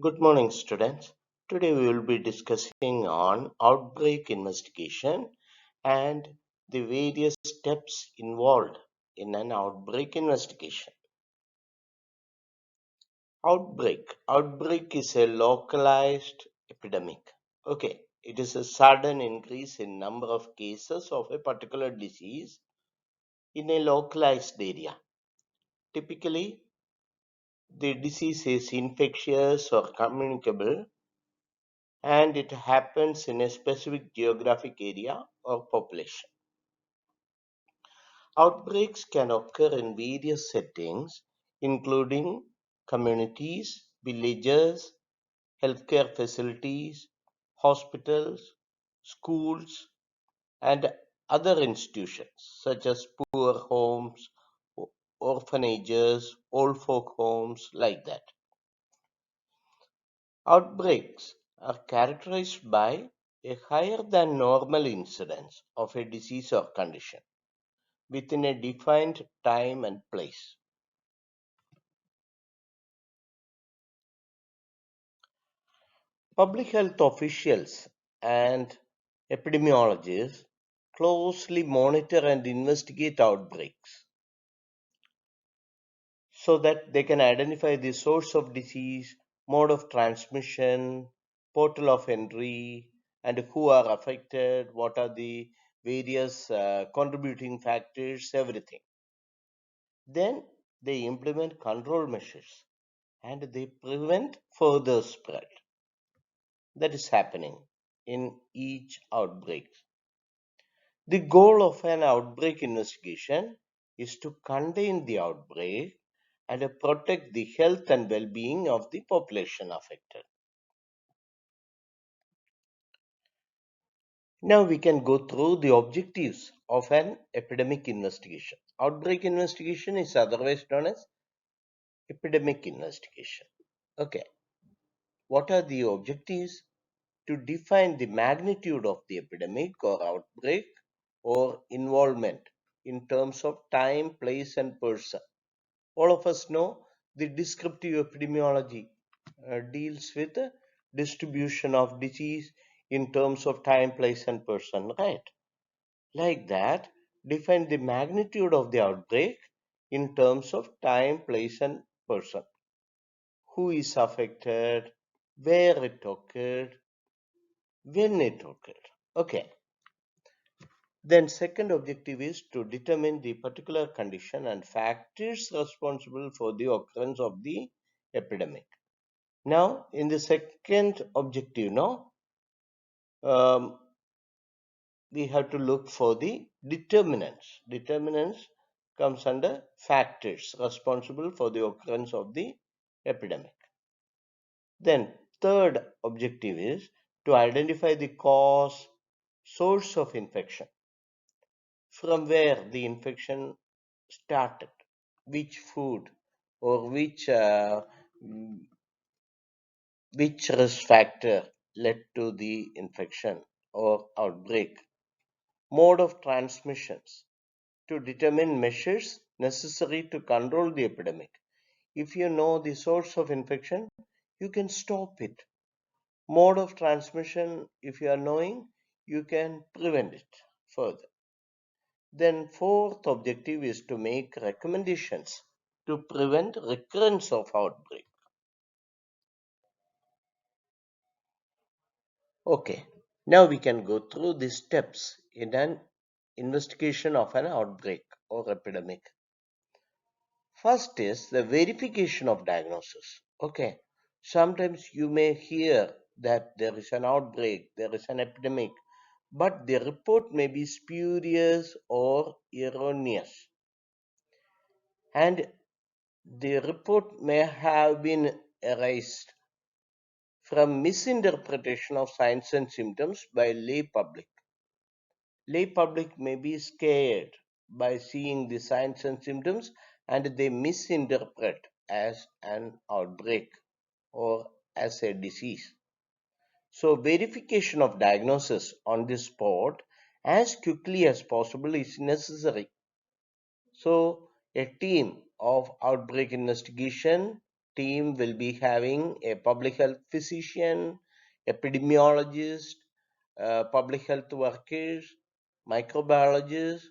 Good morning, students. Today we will be discussing on outbreak investigation and the various steps involved in an outbreak investigation. Outbreak is a localized epidemic. Okay, it is a sudden increase in number of cases of a particular disease in a localized area. Typically, the disease is infectious or communicable and it happens in a specific geographic area or population. Outbreaks can occur in various settings, including communities, villages, healthcare facilities, hospitals, schools, and other institutions such as poor homes, orphanages, old folk homes, like that. Outbreaks are characterized by a higher than normal incidence of a disease or condition within a defined time and place. Public health officials and epidemiologists closely monitor and investigate outbreaks so that they can identify the source of disease, mode of transmission, portal of entry, and who are affected, what are the various contributing factors, everything. Then they implement control measures and they prevent further spread. That is happening in each outbreak. The goal of an outbreak investigation is to contain the outbreak and protect the health and well-being of the population affected. Now we can go through the objectives of an epidemic investigation. Outbreak investigation is otherwise known as epidemic investigation. Okay, what are the objectives? To define the magnitude of the epidemic or outbreak or involvement in terms of time, place, and person. All of us know the descriptive epidemiology deals with the distribution of disease in terms of time, place, and person, right? Like that, define the magnitude of the outbreak in terms of time, place, and person. Who is affected, where it occurred, when it occurred. Okay. Then second objective is to determine the particular condition and factors responsible for the occurrence of the epidemic. Now, in the second objective, now um, we have to look for the determinants. Determinants comes under factors responsible for the occurrence of the epidemic. Then third objective is to identify the cause, source of infection, from where the infection started, which food or which risk factor led to the infection or outbreak, mode of transmissions, to determine measures necessary to control the epidemic. If you know the source of infection, you can stop it. Mode of transmission, if you are knowing, you can prevent it further. Then fourth objective is to make recommendations to prevent recurrence of outbreak. Okay, now we can go through the steps in an investigation of an outbreak or epidemic. First is the verification of diagnosis. Okay, sometimes you may hear that there is an outbreak, there is an epidemic, but the report may be spurious or erroneous, and the report may have been erased from misinterpretation of signs and symptoms by lay public. Lay public may be scared by seeing the signs and symptoms and they misinterpret as an outbreak or as a disease. So verification of diagnosis on the spot as quickly as possible is necessary. So a team of outbreak investigation team will be having a public health physician, epidemiologist, public health workers, microbiologists,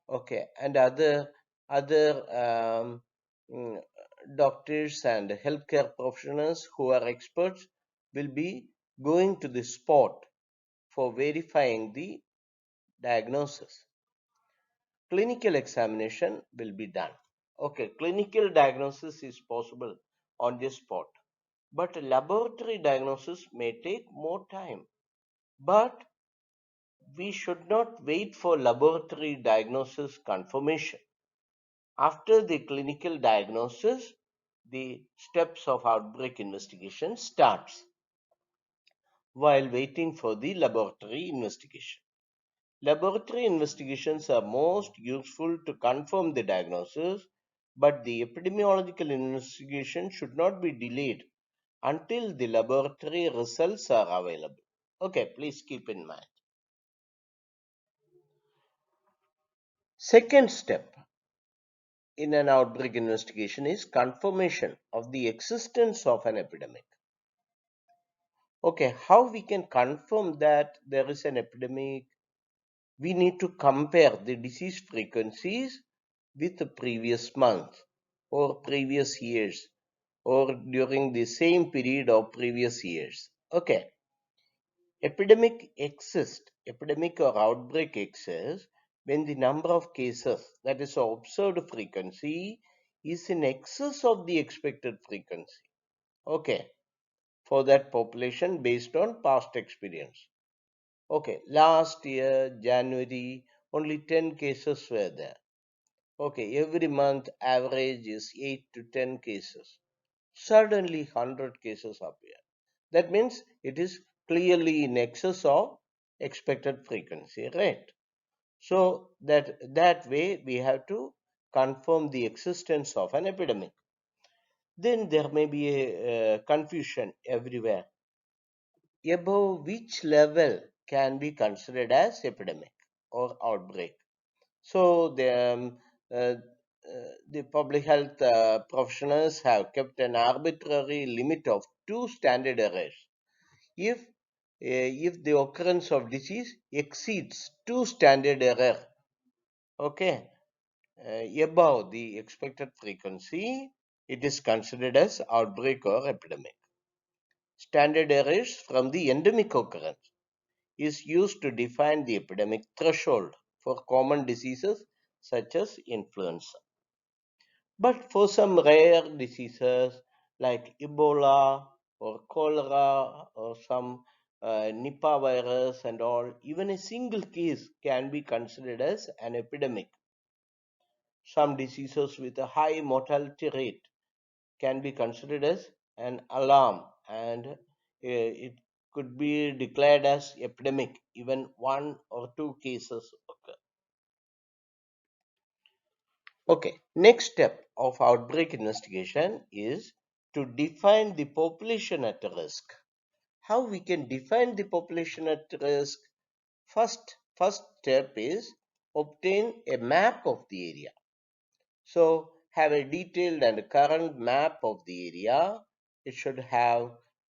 okay, and other mm, doctors and healthcare professionals who are experts will be going to the spot for verifying the diagnosis. Clinical examination will be done. Okay, clinical diagnosis is possible on the spot, but laboratory diagnosis may take more time. But we should not wait for laboratory diagnosis confirmation. After the clinical diagnosis, the steps of outbreak investigation starts while waiting for the laboratory investigation. Laboratory investigations are most useful to confirm the diagnosis, but the epidemiological investigation should not be delayed until the laboratory results are available. Okay, please keep in mind. Second step in an outbreak investigation is confirmation of the existence of an epidemic. Okay, how we can confirm that there is an epidemic? We need to compare the disease frequencies with the previous month or previous years or during the same period of previous years. Okay, epidemic or outbreak exists when the number of cases, that is observed frequency, is in excess of the expected frequency. Okay, for that population based on past experience. Okay, last year, January, only 10 cases were there. Okay, every month average is 8 to 10 cases. Suddenly 100 cases appear. That means it is clearly in excess of expected frequency, right? So that way we have to confirm the existence of an epidemic. Then there may be a confusion everywhere. Above which level can be considered as epidemic or outbreak? So the public health professionals have kept an arbitrary limit of two standard errors. If the occurrence of disease exceeds two standard error, okay, above the expected frequency, it is considered as outbreak or epidemic. Standard errors from the endemic occurrence is used to define the epidemic threshold for common diseases such as influenza. But for some rare diseases like Ebola or cholera or some Nipah virus and all, even a single case can be considered as an epidemic. Some diseases with a high mortality rate can be considered as an alarm, and it could be declared as epidemic even one or two cases occur. Okay, next step of outbreak investigation is to define the population at risk. How we can define the population at risk? First step is obtain a map of the area. So have a detailed and current map of the area. It should have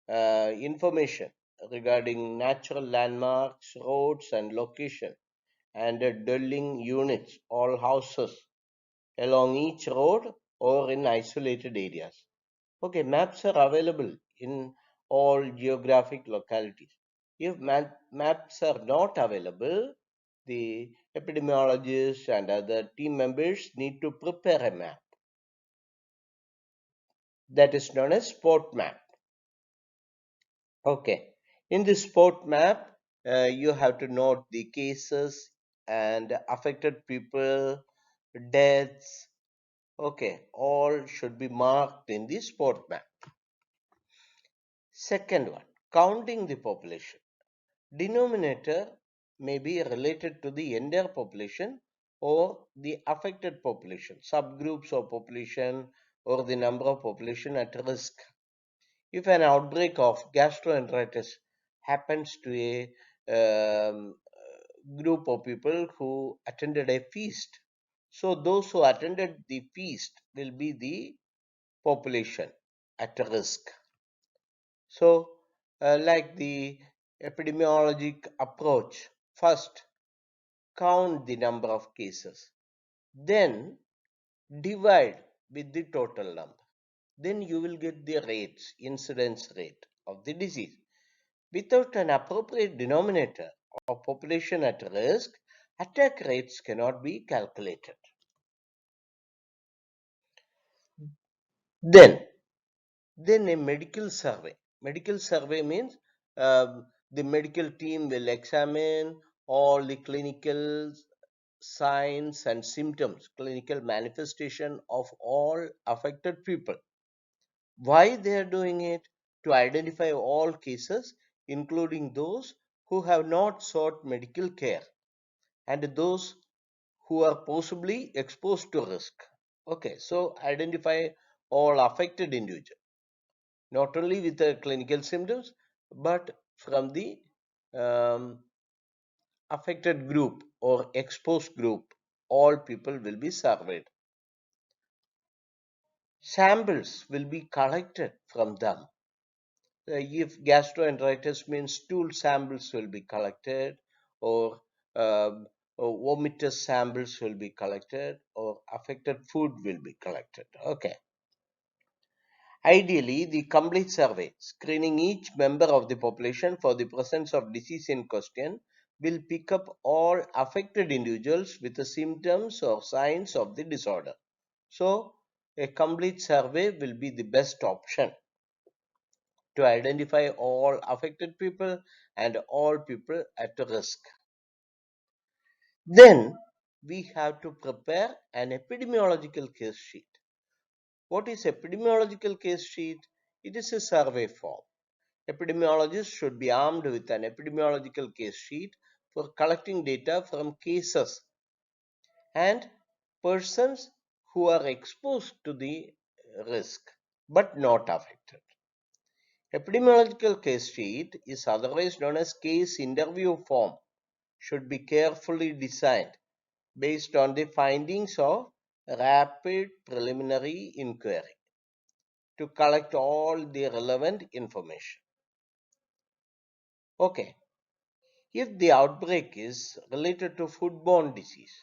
information regarding natural landmarks, roads and location, and dwelling units, all houses along each road or in isolated areas. Okay, maps are available in all geographic localities. If maps are not available, the epidemiologists and other team members need to prepare a map that is known as spot map. Okay, in the spot map, you have to note the cases and affected people, deaths. Okay, all should be marked in the spot map. Second one, counting the population. Denominator may be related to the entire population or the affected population, subgroups of population, or the number of population at risk. If an outbreak of gastroenteritis happens to a group of people who attended a feast, so those who attended the feast will be the population. at risk. So, like the epidemiologic approach, first count the number of cases, then divide with the total number. Then you will get the rates, incidence rate of the disease. Without an appropriate denominator of population at risk, attack rates cannot be calculated. Then, then a medical survey. Medical survey means the medical team will examine all the clinical signs and symptoms, clinical manifestation of all affected people. Why they are doing it? To identify all cases, including those who have not sought medical care and those who are possibly exposed to risk. Okay, so identify all affected individuals, not only with the clinical symptoms, but from the um, affected group or exposed group, all people will be surveyed. Samples will be collected from them. If gastroenteritis means stool samples will be collected, or vomitus samples will be collected, or affected food will be collected. Okay. Ideally, the complete survey, screening each member of the population for the presence of disease in question, will pick up all affected individuals with the symptoms or signs of the disorder. So, a complete survey will be the best option to identify all affected people and all people at risk. Then we have to prepare an epidemiological case sheet. What is epidemiological case sheet? It is a survey form. Epidemiologists should be armed with an epidemiological case sheet for collecting data from cases and persons who are exposed to the risk but not affected. Epidemiological case sheet is otherwise known as case interview form, should be carefully designed based on the findings of rapid preliminary inquiry to collect all the relevant information. Okay, if the outbreak is related to foodborne disease,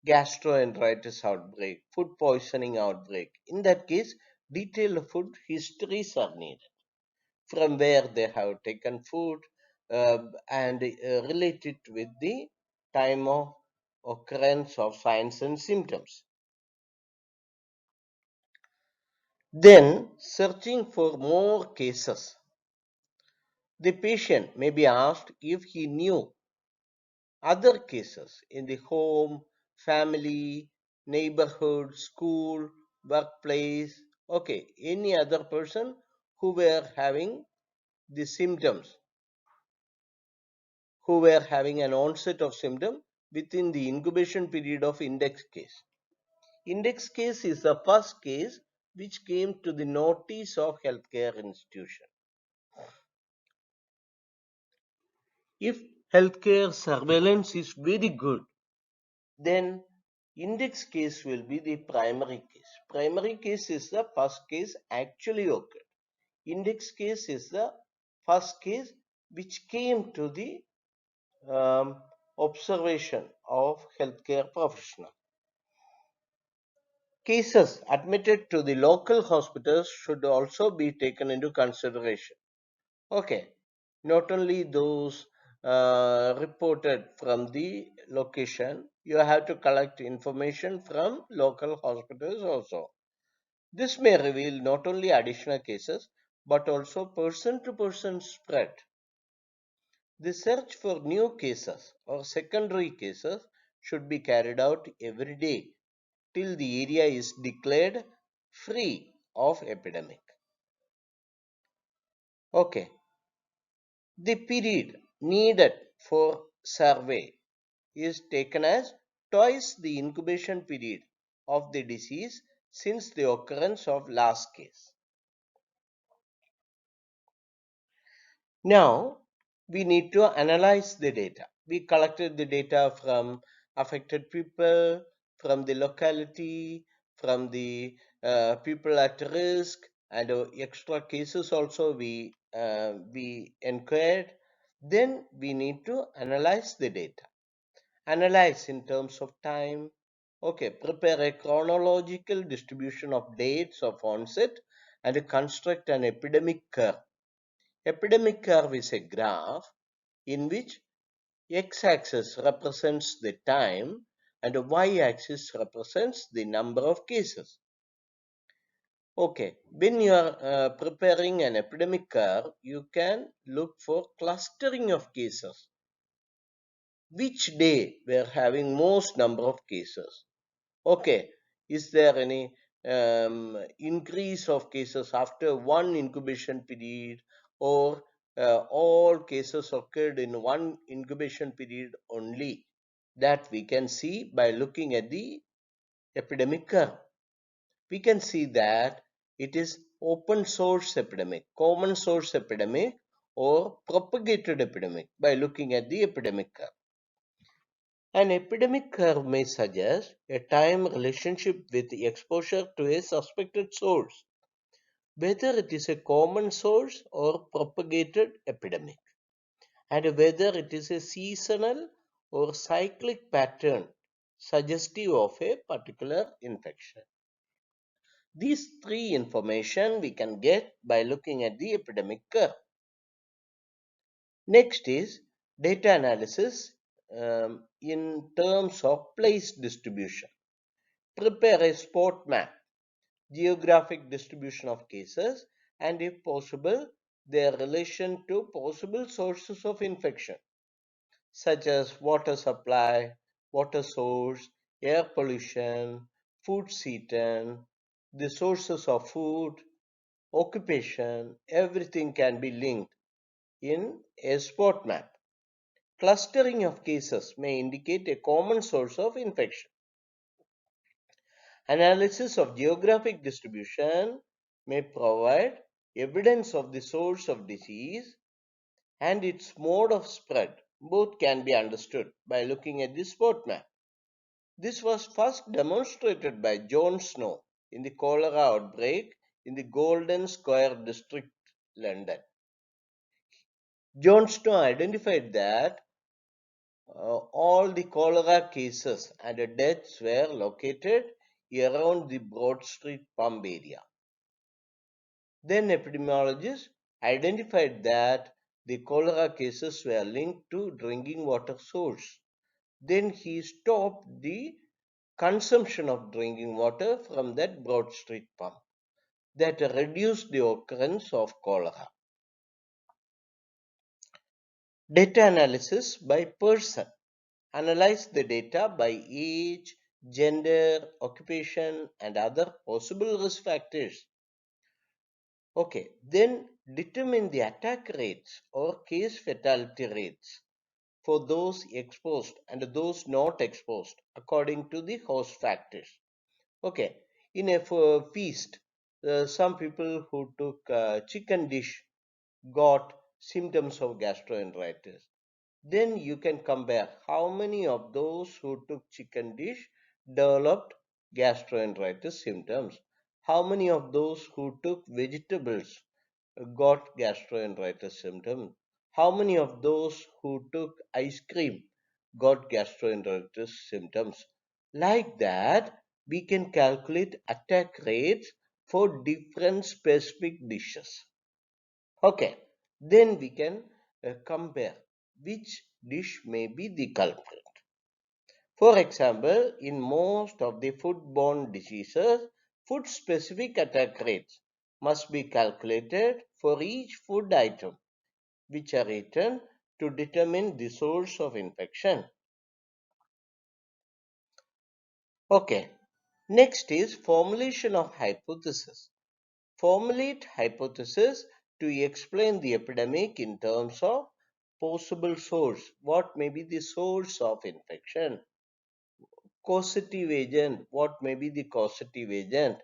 gastroenteritis outbreak, food poisoning outbreak, in that case, detailed food histories are needed, from where they have taken food, and relate it with the time of occurrence of signs and symptoms. Then, searching for more cases, the patient may be asked if he knew other cases in the home, family, neighborhood, school, workplace, okay, any other person who were having the symptoms, who were having an onset of symptom within the incubation period of index case. Index case is the first case which came to the notice of healthcare institution. If healthcare surveillance is very good, then index case will be the primary case. Primary case is the first case actually occurred. Index case is the first case which came to the observation of healthcare professional. Cases admitted to the local hospitals should also be taken into consideration. Okay, not only those reported from the location, you have to collect information from local hospitals also. This may reveal not only additional cases but also person to person spread. The search for new cases or secondary cases should be carried out every day till the area is declared free of epidemic. Okay, the period needed for survey is taken as twice the incubation period of the disease since the occurrence of last case. Now, we need to analyze the data. We collected the data from affected people, from the locality, from the people at risk, and extra cases also we inquired. Then we need to analyze the data. Analyze in terms of time. Okay, prepare a chronological distribution of dates of onset and construct an epidemic curve. Epidemic curve is a graph in which x-axis represents the time and the y-axis represents the number of cases. Okay, when you are preparing an epidemic curve, you can look for clustering of cases. Which day we are having most number of cases? Okay, is there any increase of cases after one incubation period, or all cases occurred in one incubation period only? That we can see by looking at the epidemic curve. We can see that it is open source epidemic, common source epidemic, or propagated epidemic by looking at the epidemic curve. An epidemic curve may suggest a time relationship with exposure to a suspected source, whether it is a common source or propagated epidemic, and whether it is a seasonal or cyclic pattern suggestive of a particular infection. These three information we can get by looking at the epidemic curve. Next is data analysis in terms of place distribution. Prepare a spot map, geographic distribution of cases, and if possible, their relation to possible sources of infection, such as water supply, water source, air pollution, food eaten, the sources of food, occupation. Everything can be linked in a spot map. Clustering of cases may indicate a common source of infection. Analysis of geographic distribution may provide evidence of the source of disease and its mode of spread. Both can be understood by looking at the spot map. This was first demonstrated by John Snow in the cholera outbreak in the Golden Square district, London. John Snow identified that all the cholera cases and deaths were located around the Broad Street pump area. Then epidemiologists identified that the cholera cases were linked to drinking water source. Then he stopped the consumption of drinking water from that Broad Street pump. That reduced the occurrence of cholera. Data analysis by person. Analyze the data by age, gender, occupation, and other possible risk factors. Okay, then determine the attack rates or case fatality rates for those exposed and those not exposed according to the host factors. Okay, in a feast, some people who took chicken dish got symptoms of gastroenteritis. Then you can compare how many of those who took chicken dish developed gastroenteritis symptoms. How many of those who took vegetables got gastroenteritis symptoms? How many of those who took ice cream got gastroenteritis symptoms? Like that, we can calculate attack rates for different specific dishes. Okay, then we can compare which dish may be the culprit. For example, in most of the foodborne diseases, food-specific attack rates must be calculated for each food item which are eaten to determine the source of infection. Okay, next is formulation of hypothesis. Formulate hypothesis to explain the epidemic in terms of possible source. What may be the source of infection? Causative agent. What may be the causative agent?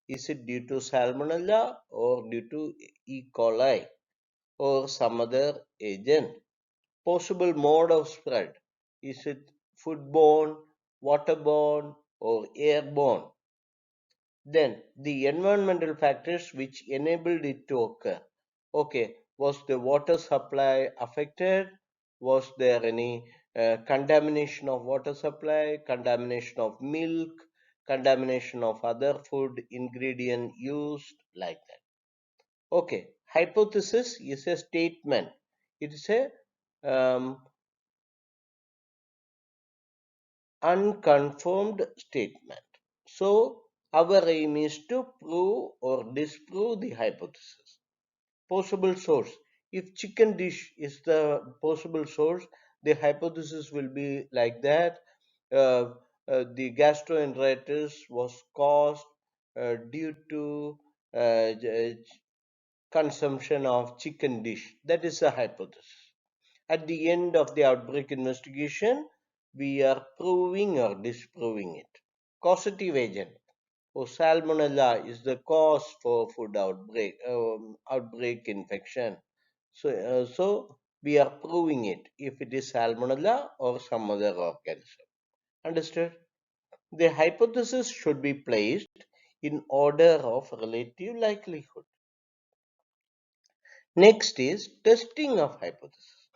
Is it due to salmonella or due to E. coli or some other agent? Possible mode of spread. Is it foodborne, waterborne, or airborne? Then the environmental factors which enabled it to occur. Okay, was the water supply affected? Was there any contamination of water supply, contamination of milk, contamination of other food ingredient used, like that? Okay, hypothesis is a statement. It is a unconfirmed statement. So our aim is to prove or disprove the hypothesis. Possible source. If chicken dish is the possible source, the hypothesis will be like that. Uh, the gastroenteritis was caused due to consumption of chicken dish. That is a hypothesis. At the end of the outbreak investigation, we are proving or disproving it. Causative agent. Oh, salmonella is the cause for food outbreak infection. So we are proving it if it is salmonella or some other organism. Understood? The hypothesis should be placed in order of relative likelihood. Next is testing of hypothesis.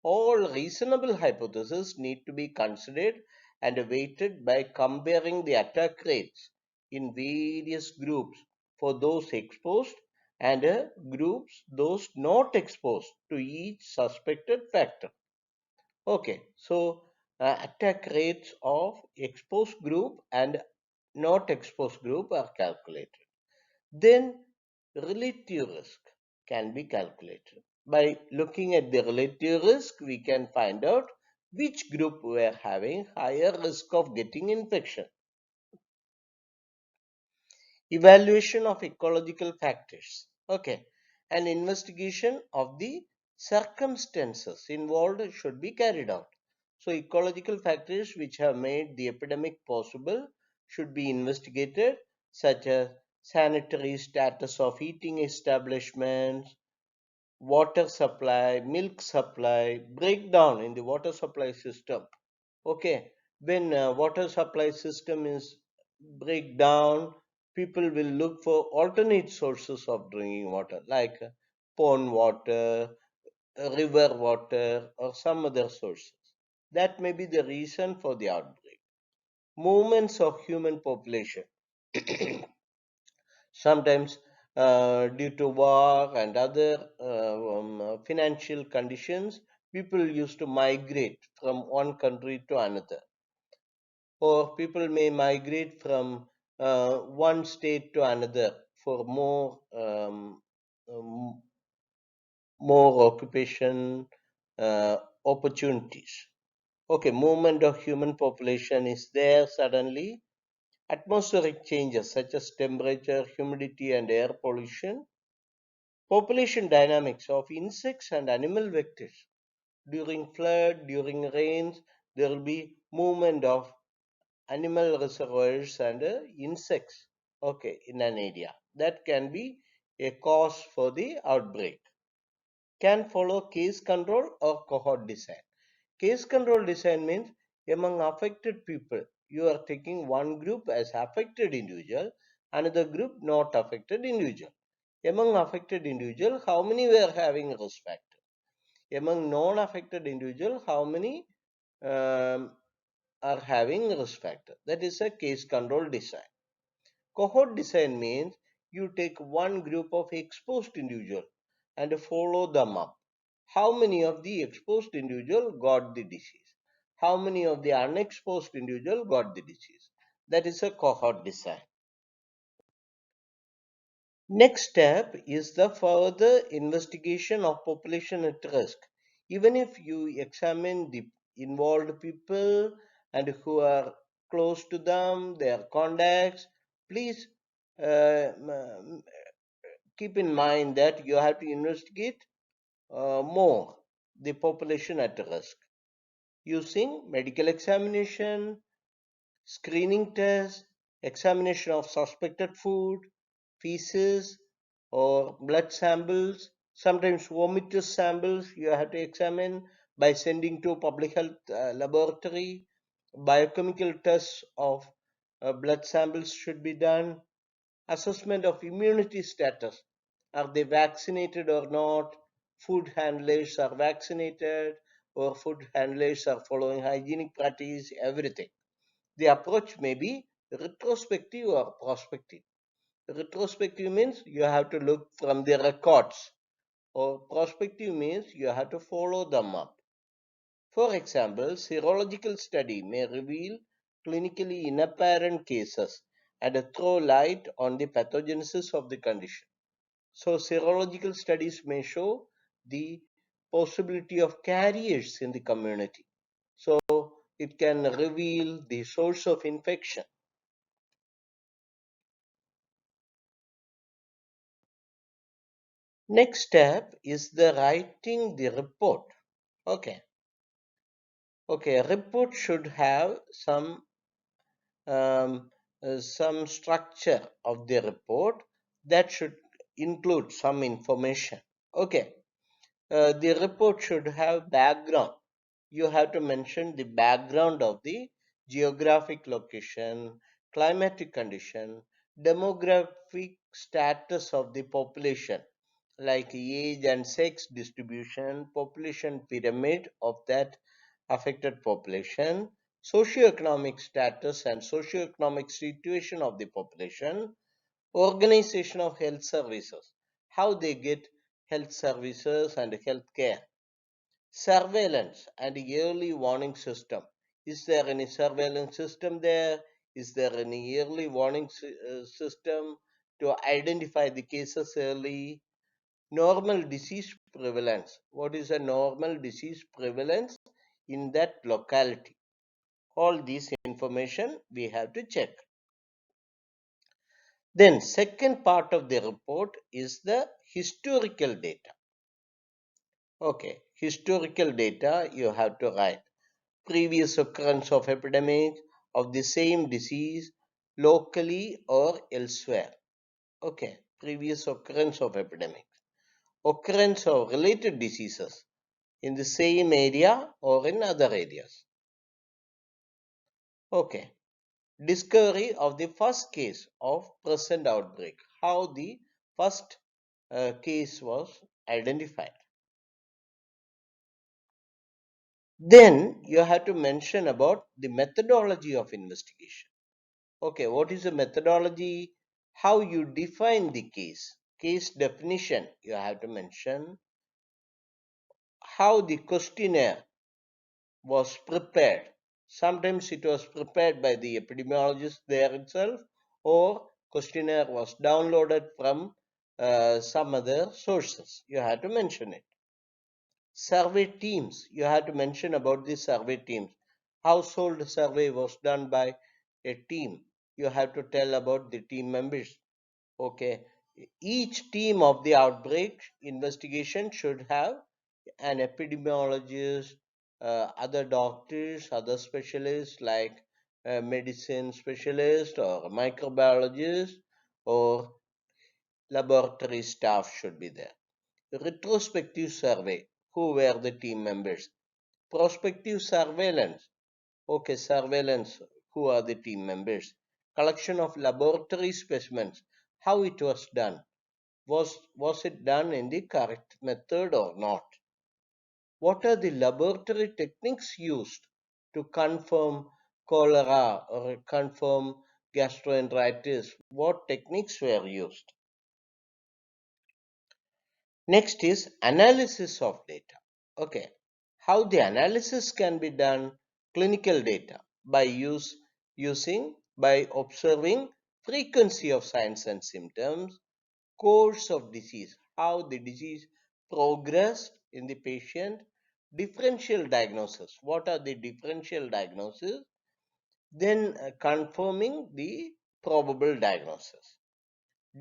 All reasonable hypotheses need to be considered and weighted by comparing the attack rates in various groups for those exposed and groups those not exposed to each suspected factor. Okay, so attack rates of exposed group and not exposed group are calculated. Then relative risk can be calculated. By looking at the relative risk, we can find out which group were having higher risk of getting infection. Evaluation of ecological factors. Okay, an investigation of the circumstances involved should be carried out. So ecological factors which have made the epidemic possible should be investigated, such as sanitary status of eating establishments, water supply, milk supply, breakdown in the water supply system. Okay, when water supply system is breakdown, people will look for alternate sources of drinking water, like pond water, river water, or some other sources. That may be the reason for the outbreak. Movements of human population. Sometimes due to war and other financial conditions, people used to migrate from one country to another, or people may migrate from one state to another for um, more occupation opportunities. Okay, movement of human population is there suddenly. Atmospheric changes such as temperature, humidity, and air pollution. Population dynamics of insects and animal vectors. During flood, during rains, there will be movement of animal reservoirs and insects, okay, in an area. That can be a cause for the outbreak. Can follow case control or cohort design. Case control design means among affected people, you are taking one group as affected individual, another group not affected individual. Among affected individual, how many were having risk factor? Among non-affected individual, how many um, are having risk factor? That is a case control design. Cohort design means you take one group of exposed individual and follow them up. How many of the exposed individual got the disease? How many of the unexposed individual got the disease? That is a cohort design. Next step is the further investigation of population at risk. Even if you examine the involved people and who are close to them, their contacts, please keep in mind that you have to investigate more the population at risk using medical examination, screening tests, examination of suspected food, feces, or blood samples, sometimes vomitous samples you have to examine by sending to public health laboratory. Biochemical tests of blood samples should be done. Assessment of immunity status. Are they vaccinated or not? Food handlers are vaccinated, or food handlers are following hygienic practice, everything. The approach may be retrospective or prospective. Retrospective means you have to look from the records, or prospective means you have to follow them up. For example, serological study may reveal clinically inapparent cases and throw light on the pathogenesis of the condition. So, serological studies may show the possibility of carriers in the community. So, it can reveal the source of infection. Next step is the writing the report. Okay. Okay, a report should have um, some structure of the report that should include some information. Okay, the report should have background. You have to mention the background of the geographic location, climatic condition, demographic status of the population, like age and sex distribution, population pyramid of that affected population, socioeconomic status and socioeconomic situation of the population, organization of health services, how they get health services and health care, surveillance and early warning system. Is there any surveillance system there? Is there any early warning system to identify the cases early? Normal disease prevalence. What is a normal disease prevalence in that locality? All these information we have to check. Then second part of the report is the historical data. Okay, historical data you have to write. Previous occurrence of epidemic of the same disease locally or elsewhere. Okay, previous occurrence of epidemic. Occurrence of related diseases in the same area or in other areas. Okay, discovery of the first case of present outbreak, how the first case was identified. Then you have to mention about the methodology of investigation. Okay, what is the methodology? How you define the case definition you have to mention, how the questionnaire was prepared. Sometimes it was prepared by the epidemiologist there itself, or questionnaire was downloaded from some other sources. You have to mention it. Survey teams. You have to mention about the survey teams. Household survey was done by a team. You have to tell about the team members. Okay. Each team of the outbreak investigation should have an epidemiologist, other doctors, other specialists like medicine specialist or microbiologist or laboratory staff should be there. Retrospective survey, who were the team members? Prospective surveillance, okay, surveillance, who are the team members? Collection of laboratory specimens, how it was done? Was it done in the correct method or not? What are the laboratory techniques used to confirm cholera or confirm gastroenteritis? What techniques were used? Next is analysis of data. Okay, how the analysis can be done? Clinical data by by observing frequency of signs and symptoms, course of disease, how the disease progressed in the patient, differential diagnosis, what are the differential diagnosis, then confirming the probable diagnosis.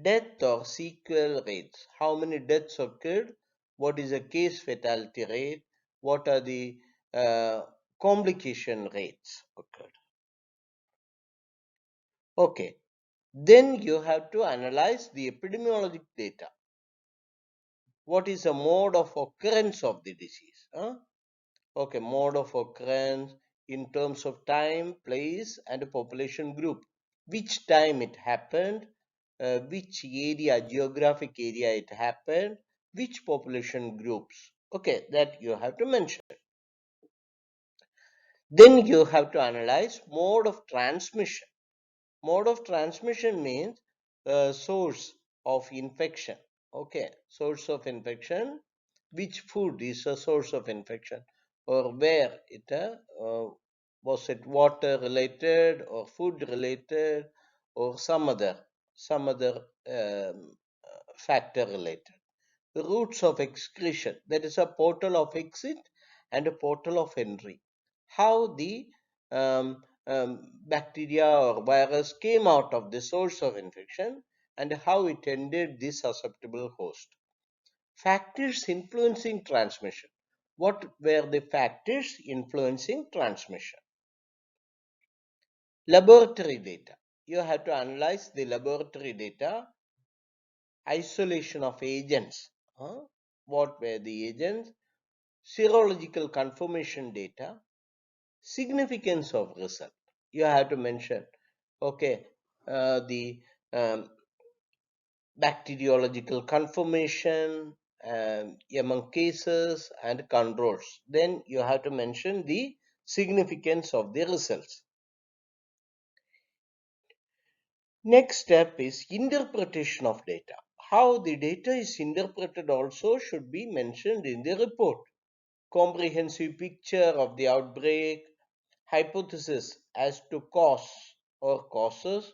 Death or sequel rates, how many deaths occurred, what is the case fatality rate, what are the uh, complication rates occurred. Okay, then you have to analyze the epidemiologic data. What is the mode of occurrence of the disease? Okay, mode of occurrence in terms of time, place, and population group. Which time it happened, which area, geographic area it happened, which population groups. Okay, that you have to mention. Then you have to analyze mode of transmission. Mode of transmission means source of infection. Okay, source of infection. Which food is a source of infection, or where it was it water related or food related or some other factor related. The routes of excretion, that is a portal of exit and a portal of entry. How the bacteria or virus came out of the source of infection and how it entered the susceptible host. Factors influencing transmission. What were the factors influencing transmission? Laboratory data. You have to analyze the laboratory data. Isolation of agents. What were the agents? Serological confirmation data. Significance of result. You have to mention, okay, the bacteriological confirmation among cases and controls. Then you have to mention the significance of the results. Next step is interpretation of data. How the data is interpreted also should be mentioned in the report. Comprehensive picture of the outbreak, hypothesis as to cause or causes,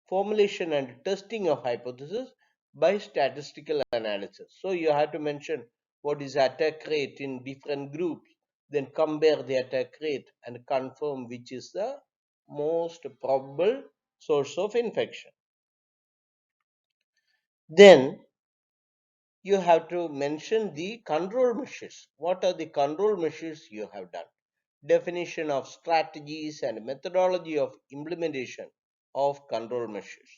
formulation and testing of hypothesis by statistical analysis. So you have to mention what is attack rate in different groups, then compare the attack rate and confirm which is the most probable source of infection. Then you have to mention the control measures. What are the control measures you have done? Definition of strategies and methodology of implementation of control measures.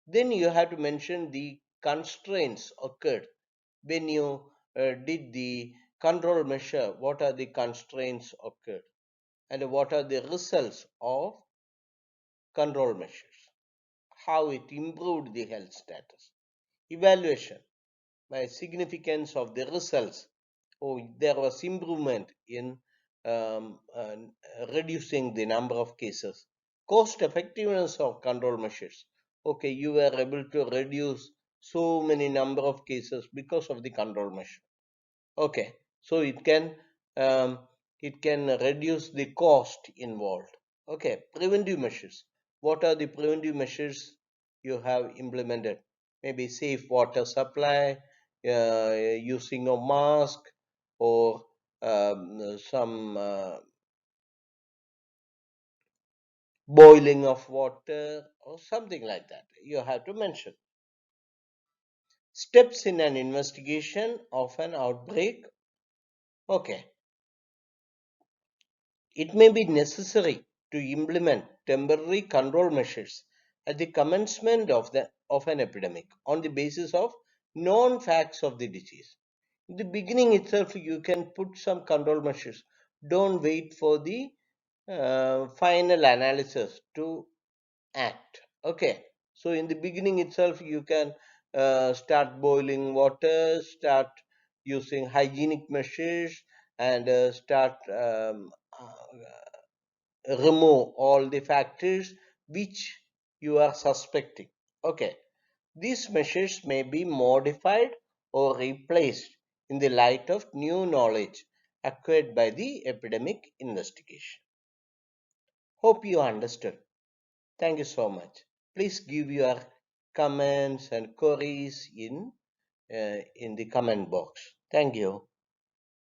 Then you have to mention the constraints occurred when you did the control measure. What are the constraints occurred and what are the results of control measures? How it improved the health status. Evaluation by significance of the results. Oh, there was improvement in reducing the number of cases. Cost effectiveness of control measures. Okay, you were able to reduce so many number of cases because of the control measure. Okay, so um, it can reduce the cost involved. Okay, preventive measures. What are the preventive measures you have implemented? Maybe safe water supply, using a mask, or some boiling of water, or something like that. You have to mention. Steps in an investigation of an outbreak. Okay, it may be necessary to implement temporary control measures at the commencement of an epidemic on the basis of known facts of the disease. In the beginning itself, you can put some control measures. Don't wait for the final analysis to act. Okay, so in the beginning itself, you can start boiling water, start using hygienic measures, and start remove all the factors which you are suspecting. Okay, these measures may be modified or replaced in the light of new knowledge acquired by the epidemic investigation. Hope you understood. Thank you so much. Please give your comments and queries in the comment box. Thank you.